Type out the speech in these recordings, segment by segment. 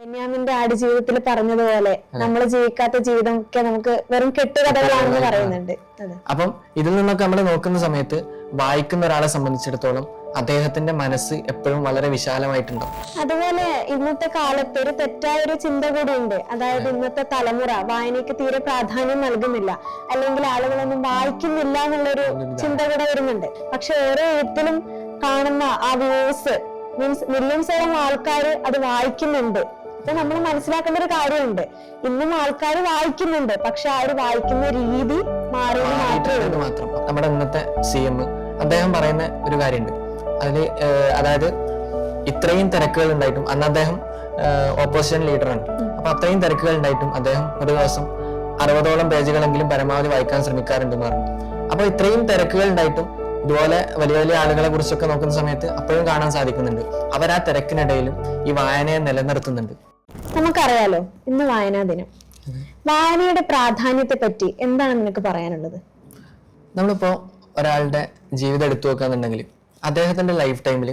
ബെന്യാമിന്റെ ആടുജീവിതത്തിൽ പറഞ്ഞതുപോലെ നമ്മൾ ജീവിക്കാത്ത ജീവിതം ഒക്കെ നമുക്ക് വെറും കെട്ടുകഥകളാണെന്ന് പറയുന്നുണ്ട്. അപ്പം ഇതിൽ നിന്നൊക്കെ നമ്മൾ നോക്കുന്ന സമയത്ത് വായിക്കുന്ന ഒരാളെ സംബന്ധിച്ചിടത്തോളം അദ്ദേഹത്തിന്റെ മനസ്സ് എപ്പോഴും വളരെ വിശാലമായിട്ടുണ്ടാവും. അതുപോലെ ഇന്നത്തെ കാലത്ത് ഒരു തെറ്റായ ഒരു ചിന്ത കൂടി ഉണ്ട്. അതായത് ഇന്നത്തെ തലമുറ വായനയ്ക്ക് തീരെ പ്രാധാന്യം നൽകുന്നില്ല, അല്ലെങ്കിൽ ആളുകളൊന്നും വായിക്കുന്നില്ല എന്നുള്ളൊരു ചിന്ത കൂടെ വരുന്നുണ്ട്. പക്ഷെ ഓരോ എഴുത്തിലും കാണുന്ന ആ വ്യൂസ് മീൻസ് മില്യൺസോളം ആൾക്കാർ അത് വായിക്കുന്നുണ്ട്. അപ്പൊ നമ്മൾ മനസ്സിലാക്കേണ്ട ഒരു കാര്യമുണ്ട്, ഇന്നും ആൾക്കാർ വായിക്കുന്നുണ്ട്, പക്ഷെ ആ ഒരു വായിക്കുന്ന രീതി മാറിയത് മാത്രം. നമ്മുടെ ഇന്നത്തെ CM അദ്ദേഹം പറയുന്ന ഒരു കാര്യമുണ്ട് അതില്, അതായത് ഇത്രയും തിരക്കുകൾ ഉണ്ടായിട്ടും, അന്ന് അദ്ദേഹം ഓപ്പോസിഷൻ ലീഡറാണ്. അപ്പൊ അത്രയും തിരക്കുകൾ ഉണ്ടായിട്ടും അദ്ദേഹം ഒരു ദിവസം 60ഓളം പേജുകളെങ്കിലും പരമാവധി വായിക്കാൻ ശ്രമിക്കാറുണ്ടെന്ന് പറഞ്ഞു. അപ്പൊ ഇത്രയും തിരക്കുകൾ ഉണ്ടായിട്ടും ഇതുപോലെ വലിയ വലിയ ആളുകളെ കുറിച്ചൊക്കെ നോക്കുന്ന സമയത്ത് അപ്പോഴും കാണാൻ സാധിക്കുന്നുണ്ട് അവർ ആ തിരക്കിനിടയിലും ഈ വായനയെ നിലനിർത്തുന്നുണ്ട്. നമുക്കറിയാലോ ഇന്ന് വായനാ ദിനം. വായനയുടെ പ്രാധാന്യത്തെ പറ്റി എന്താണ് നിനക്ക് പറയാനുള്ളത്? നമ്മളിപ്പോ ഒരാളുടെ ജീവിതം എടുത്തു നോക്കാന്നുണ്ടെങ്കിൽ അദ്ദേഹത്തിന്റെ ലൈഫ് ടൈമിൽ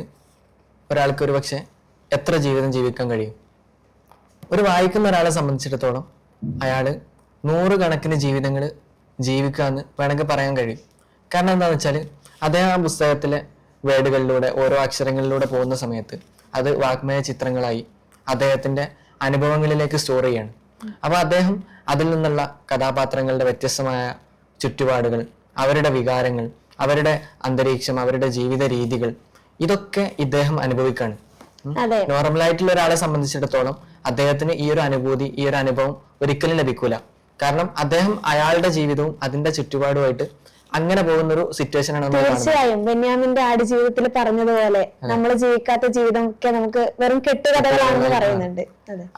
ഒരാൾക്ക് ഒരു പക്ഷെ എത്ര ജീവിതം ജീവിക്കാൻ കഴിയും? ഒരു വായിക്കുന്ന ഒരാളെ സംബന്ധിച്ചിടത്തോളം അയാള് 100 കണക്കിന് ജീവിതങ്ങൾ ജീവിക്കാന്ന് വേണമെങ്കിൽ പറയാൻ കഴിയും. കാരണം എന്താണെന്ന് വെച്ചാൽ അദ്ദേഹം ആ പുസ്തകത്തിലെ വേർഡുകളിലൂടെ ഓരോ അക്ഷരങ്ങളിലൂടെ പോകുന്ന സമയത്ത് അത് വാഗ്മയ ചിത്രങ്ങളായി അദ്ദേഹത്തിന്റെ അനുഭവങ്ങളിലേക്ക് സ്റ്റോർ ചെയ്യാണ്. അപ്പൊ അദ്ദേഹം അതിൽ നിന്നുള്ള കഥാപാത്രങ്ങളുടെ വ്യത്യസ്തമായ ചുറ്റുപാടുകൾ, അവരുടെ വികാരങ്ങൾ, അവരുടെ അന്തരീക്ഷം, അവരുടെ ജീവിത രീതികൾ, ഇതൊക്കെ ഇദ്ദേഹം അനുഭവിക്കാണ്. നോർമലായിട്ടുള്ള ഒരാളെ സംബന്ധിച്ചിടത്തോളം അദ്ദേഹത്തിന് ഈ ഒരു അനുഭൂതി, ഈ ഒരു അനുഭവം ഒരിക്കലും ലഭിക്കൂല. കാരണം അദ്ദേഹം അയാളുടെ ജീവിതവും അതിന്റെ ചുറ്റുപാടുമായിട്ട് അങ്ങനെ പോകുന്ന ഒരു സിറ്റുവേഷൻ ആണ്. തീർച്ചയായും ബെന്യാമിന്റെ ആടുജീവിതത്തിൽ പറഞ്ഞതുപോലെ നമ്മൾ ജീവിക്കാത്ത ജീവിതം ഒക്കെ നമുക്ക് വെറും കെട്ടുകഥകളാണെന്ന് പറയുന്നുണ്ട്.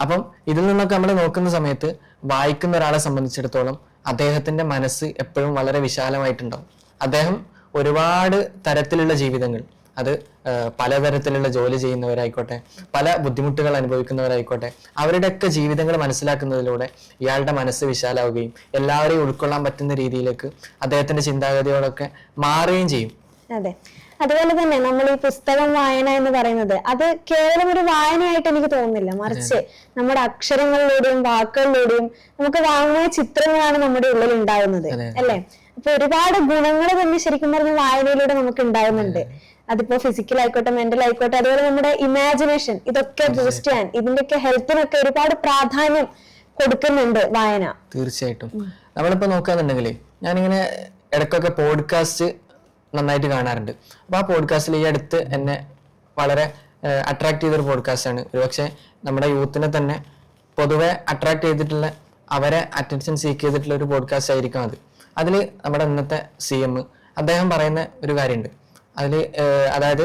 അപ്പം ഇതിൽ നിന്നൊക്കെ നമ്മൾ നോക്കുന്ന സമയത്ത് വായിക്കുന്ന ഒരാളെ സംബന്ധിച്ചിടത്തോളം അദ്ദേഹത്തിന്റെ മനസ്സ് എപ്പോഴും വളരെ വിശാലമായിട്ടുണ്ടാവും. അദ്ദേഹം ഒരുപാട് തരത്തിലുള്ള ജീവിതങ്ങൾ, അത് പലതരത്തിലുള്ള ജോലി ചെയ്യുന്നവരായിക്കോട്ടെ, പല ബുദ്ധിമുട്ടുകൾ അനുഭവിക്കുന്നവരായിക്കോട്ടെ, അവരുടെയൊക്കെ ജീവിതങ്ങൾ മനസ്സിലാക്കുന്നതിലൂടെ ഇയാളുടെ മനസ്സ് വിശാലാവുകയും എല്ലാവരെയും ഉൾക്കൊള്ളാൻ പറ്റുന്ന രീതിയിലേക്ക് അദ്ദേഹത്തിന്റെ ചിന്താഗതിയോടൊക്കെ മാറുകയും ചെയ്യും. അതെ, അതുപോലെ തന്നെ നമ്മൾ ഈ പുസ്തകം വായന എന്ന് പറയുന്നത് അത് കേവലം ഒരു വായനയായിട്ട് എനിക്ക് തോന്നുന്നില്ല, മറിച്ച് നമ്മുടെ അക്ഷരങ്ങളിലൂടെയും വാക്കുകളിലൂടെയും നമുക്ക് വാങ്ങുന്ന ചിത്രങ്ങളാണ് നമ്മുടെ ഉള്ളിൽ ഉണ്ടാകുന്നത്, അല്ലെ? അപ്പൊ ഒരുപാട് ഗുണങ്ങൾ തന്നെ ശരിക്കും പറഞ്ഞ വായനയിലൂടെ നമുക്ക് ഉണ്ടാകുന്നുണ്ട്. അതിപ്പോ ഫിസിക്കൽ ആയിക്കോട്ടെ, മെന്റൽ ആയിക്കോട്ടെ, അതുപോലെ നമ്മുടെ ഇമാജിനേഷൻ, ഇതൊക്കെ ബൂസ്റ്റ് ചെയ്യാൻ, ഇതിന്റെയൊക്കെ ഹെൽത്തിനൊക്കെ ഒരുപാട് പ്രാധാന്യം കൊടുക്കുന്നുണ്ട് വായന. തീർച്ചയായിട്ടും. നമ്മളിപ്പോ നോക്കാന്നുണ്ടെങ്കിലേ, ഞാനിങ്ങനെ ഇടയ്ക്കൊക്കെ പോഡ്കാസ്റ്റ് നന്നായിട്ട് കാണാറുണ്ട്. അപ്പൊ ആ പോഡ്കാസ്റ്റിൽ ഈ അടുത്ത് എന്നെ വളരെ അട്രാക്ട് ചെയ്തൊരു പോഡ്കാസ്റ്റ് ആണ്. ഒരുപക്ഷെ നമ്മുടെ യൂത്തിനെ തന്നെ പൊതുവെ അട്രാക്ട് ചെയ്തിട്ടുള്ള, അവരെ അറ്റൻഷൻ സീക്ക് ചെയ്തിട്ടുള്ള ഒരു പോഡ്കാസ്റ്റ് ആയിരിക്കും അത്. അതിൽ നമ്മുടെ ഇന്നത്തെ CM അദ്ദേഹം പറയുന്ന ഒരു കാര്യമുണ്ട് അതില്, അതായത്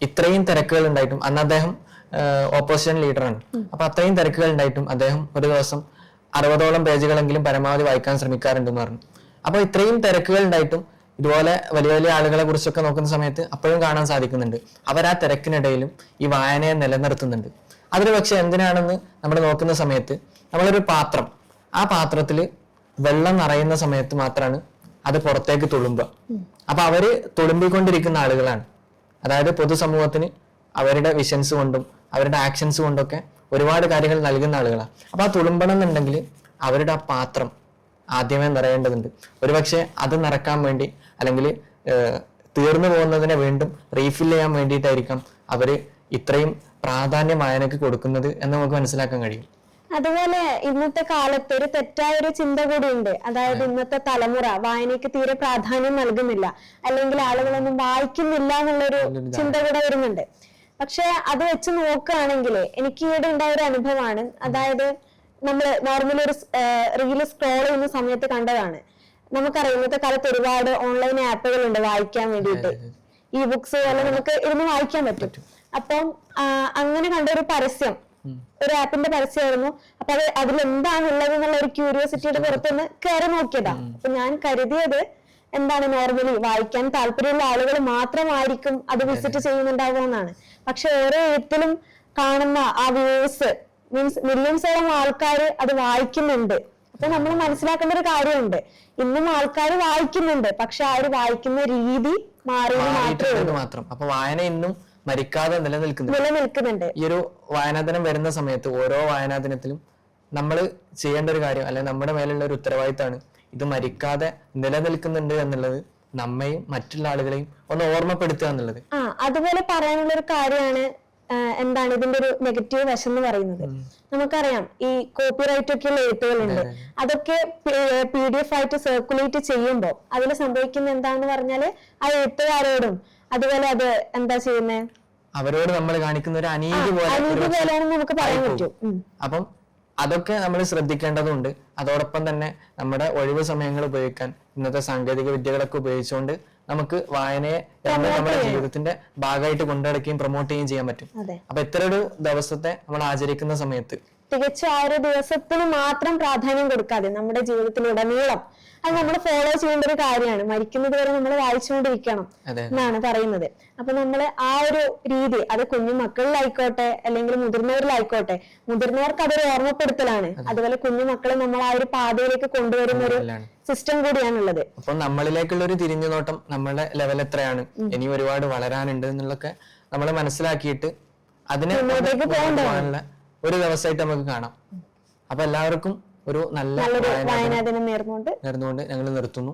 ഇത്രയും തിരക്കുകൾ ഉണ്ടായിട്ടും, അന്ന് അദ്ദേഹം ഓപ്പോസിഷൻ ലീഡറാണ്. അപ്പൊ അത്രയും തിരക്കുകൾ ഉണ്ടായിട്ടും അദ്ദേഹം ഒരു ദിവസം 60ഓളം പേജുകളെങ്കിലും പരമാവധി വായിക്കാൻ ശ്രമിക്കാറുണ്ടെന്ന് പറഞ്ഞു. അപ്പൊ ഇത്രയും തിരക്കുകൾ ഉണ്ടായിട്ടും ഇതുപോലെ വലിയ വലിയ ആളുകളെ കുറിച്ചൊക്കെ നോക്കുന്ന സമയത്ത് അപ്പോഴും കാണാൻ സാധിക്കുന്നുണ്ട് അവർ ആ തിരക്കിനിടയിലും ഈ വായനയെ നിലനിർത്തുന്നുണ്ട്. അതിൽ പക്ഷെ എന്തിനാണെന്ന് നമ്മൾ നോക്കുന്ന സമയത്ത്, നമ്മളൊരു പാത്രം, ആ പാത്രത്തില് വെള്ളം നിറയുന്ന സമയത്ത് മാത്രമാണ് അത് പുറത്തേക്ക് തുളുമ്പുക. അപ്പൊ അവര് തുളുമ്പിക്കൊണ്ടിരിക്കുന്ന ആളുകളാണ്. അതായത് പൊതുസമൂഹത്തിന് അവരുടെ വിഷൻസ് കൊണ്ടും അവരുടെ ആക്ഷൻസ് കൊണ്ടൊക്കെ ഒരുപാട് കാര്യങ്ങൾ നൽകുന്ന ആളുകളാണ്. അപ്പൊ ആ തുളുമ്പണം എന്നുണ്ടെങ്കിൽ അവരുടെ ആ പാത്രം ആദ്യമേ നിറയേണ്ടതുണ്ട്. ഒരുപക്ഷെ അത് നിറക്കാൻ വേണ്ടി, അല്ലെങ്കിൽ തീർന്നു പോകുന്നതിനെ വീണ്ടും റീഫിൽ ചെയ്യാൻ വേണ്ടിയിട്ടായിരിക്കാം അവര് ഇത്രയും പ്രാധാന്യം വായനക്ക് കൊടുക്കുന്നത് എന്ന് നമുക്ക് മനസ്സിലാക്കാൻ കഴിയും. അതുപോലെ ഇന്നത്തെ കാലത്ത് ഒരു തെറ്റായ ഒരു ചിന്ത കൂടി ഉണ്ട്. അതായത് ഇന്നത്തെ തലമുറ വായനയ്ക്ക് തീരെ പ്രാധാന്യം നൽകുന്നില്ല, അല്ലെങ്കിൽ ആളുകളൊന്നും വായിക്കുന്നില്ല എന്നുള്ളൊരു ചിന്ത കൂടെ വരുന്നുണ്ട്. പക്ഷെ അത് വെച്ച് നോക്കുകയാണെങ്കിൽ എനിക്ക് ഇവിടെ ഉണ്ടായ ഒരു അനുഭവമാണ്. അതായത് നമ്മൾ നോർമലി ഒരു റീല് സ്ക്രോൾ ചെയ്യുന്ന സമയത്ത് കണ്ടതാണ്. നമുക്കറിയാം ഇന്നത്തെ കാലത്ത് ഒരുപാട് ഓൺലൈൻ ആപ്പുകൾ ഉണ്ട് വായിക്കാൻ വേണ്ടിയിട്ട്. ഈ ബുക്സ് പോലെ നമുക്ക് ഇരുന്ന് വായിക്കാൻ പറ്റും. അപ്പം അങ്ങനെ കണ്ട ഒരു പരസ്യം, ഒരു ആപ്പിന്റെ പരസ്യമായിരുന്നു. അപ്പൊ അത് അതിലെന്താണുള്ളത് എന്നുള്ള ഒരു ക്യൂരിയോസിറ്റിയുടെ പുറത്തുനിന്ന് കയറി നോക്കിയതാ. അപ്പൊ ഞാൻ കരുതിയത് എന്താണ്, നോർമലി വായിക്കാൻ താല്പര്യമുള്ള ആളുകൾ മാത്രമായിരിക്കും അത് വിസിറ്റ് ചെയ്യുന്നുണ്ടാവുക എന്നാണ്. പക്ഷെ ഓരോ എഴുത്തിലും കാണുന്ന ആ വ്യൂസ് മീൻസ് മില്യൺസോളം ആൾക്കാർ അത് വായിക്കുന്നുണ്ട്. അപ്പൊ നമ്മൾ മനസ്സിലാക്കേണ്ട ഒരു കാര്യമുണ്ട്, ഇന്നും ആൾക്കാർ വായിക്കുന്നുണ്ട്, പക്ഷെ ആ ഒരു വായിക്കുന്ന രീതി മാറിയത് മാത്രമേ. അപ്പൊ വായന ഇന്നും മരിക്കാതെ നിലനിൽക്കുന്നുണ്ട്. ഈ ഒരു വായനാദിനം വരുന്ന സമയത്ത് ഓരോ വായനാദിനത്തിലും നമ്മൾ ചെയ്യേണ്ട ഒരു കാര്യം, അല്ലെങ്കിൽ നമ്മുടെ മേലുള്ള ഒരു ഉത്തരവാദിത്തമാണ് ഇത് മരിക്കാതെ നിലനിൽക്കുന്നുണ്ട് എന്നുള്ളത് നമ്മയും മറ്റുള്ള ആളുകളെയും ഒന്ന് ഓർമ്മപ്പെടുത്തുക എന്നുള്ളത്. അതുപോലെ പറയാനുള്ള ഒരു കാര്യമാണ് എന്താണ് ഇതിന്റെ ഒരു നെഗറ്റീവ് വശം എന്ന് പറയുന്നത്. നമുക്കറിയാം ഈ കോപ്പിറൈറ്റ് ഒക്കെയുള്ള എഴുത്തുകളുണ്ട്, അതൊക്കെ PDF ആയിട്ട് സർക്കുലേറ്റ് ചെയ്യുമ്പോൾ അതിൽ സംഭവിക്കുന്ന എന്താണെന്ന് പറഞ്ഞാല് ആ എഴുത്തുകാരോടും അതുപോലെ അത് എന്താ ചെയ്യുന്നത്, അവരോട് നമ്മൾ കാണിക്കുന്ന ഒരു അനീതി പോലെയാണെന്ന് നമുക്ക് പറയാൻ പറ്റും. അപ്പം അതൊക്കെ നമ്മൾ ശ്രദ്ധിക്കേണ്ടതുണ്ട്. അതോടൊപ്പം തന്നെ നമ്മുടെ ഒഴിവ് സമയങ്ങൾ ഉപയോഗിക്കാൻ ഇന്നത്തെ സാങ്കേതിക വിദ്യകളൊക്കെ ഉപയോഗിച്ചുകൊണ്ട് നമുക്ക് വായനയെ നമ്മുടെ ജീവിതത്തിന്റെ ഭാഗമായിട്ട് കൊണ്ടുനടക്കുകയും പ്രൊമോട്ട് ചെയ്യുകയും ചെയ്യാൻ പറ്റും. അപ്പൊ ഇത്ര ഒരു ദിവസത്തെ നമ്മൾ ആചരിക്കുന്ന സമയത്ത് തികച്ചും ആ ഒരു ദിവസത്തിന് മാത്രം പ്രാധാന്യം കൊടുക്കാതെ നമ്മുടെ ജീവിതത്തിലുടനീളം അത് നമ്മൾ ഫോളോ ചെയ്യേണ്ട ഒരു കാര്യമാണ്. മരിക്കുന്നത് വരെ നമ്മൾ വായിച്ചുകൊണ്ടിരിക്കണം എന്നാണ് പറയുന്നത്. അപ്പൊ നമ്മൾ ആ ഒരു രീതി അത് കുഞ്ഞു മക്കളിലായിക്കോട്ടെ അല്ലെങ്കിൽ മുതിർന്നവരിലായിക്കോട്ടെ, മുതിർന്നവർക്ക് അതൊരു ഓർമ്മപ്പെടുത്തലാണ്. അതുപോലെ കുഞ്ഞു മക്കളെ നമ്മൾ ആ ഒരു പാതയിലേക്ക് കൊണ്ടുവരുന്ന ഒരു സിസ്റ്റം കൂടിയാണുള്ളത്. അപ്പൊ നമ്മളിലേക്കുള്ള ഒരു തിരിഞ്ഞുനോട്ടം, നമ്മളുടെ ലെവൽ എത്രയാണ്, ഇനി ഒരുപാട് വളരാനുണ്ട് എന്നുള്ളതൊക്കെ നമ്മൾ മനസ്സിലാക്കിയിട്ട് അതിനെ പോകാനുള്ള ഒരു ദിവസമായിട്ട് നമുക്ക് കാണാം. അപ്പൊ എല്ലാവർക്കും ഒരു നല്ല വായനാദിനം നേർന്നുകൊണ്ട് ഞങ്ങൾ നിർത്തുന്നു.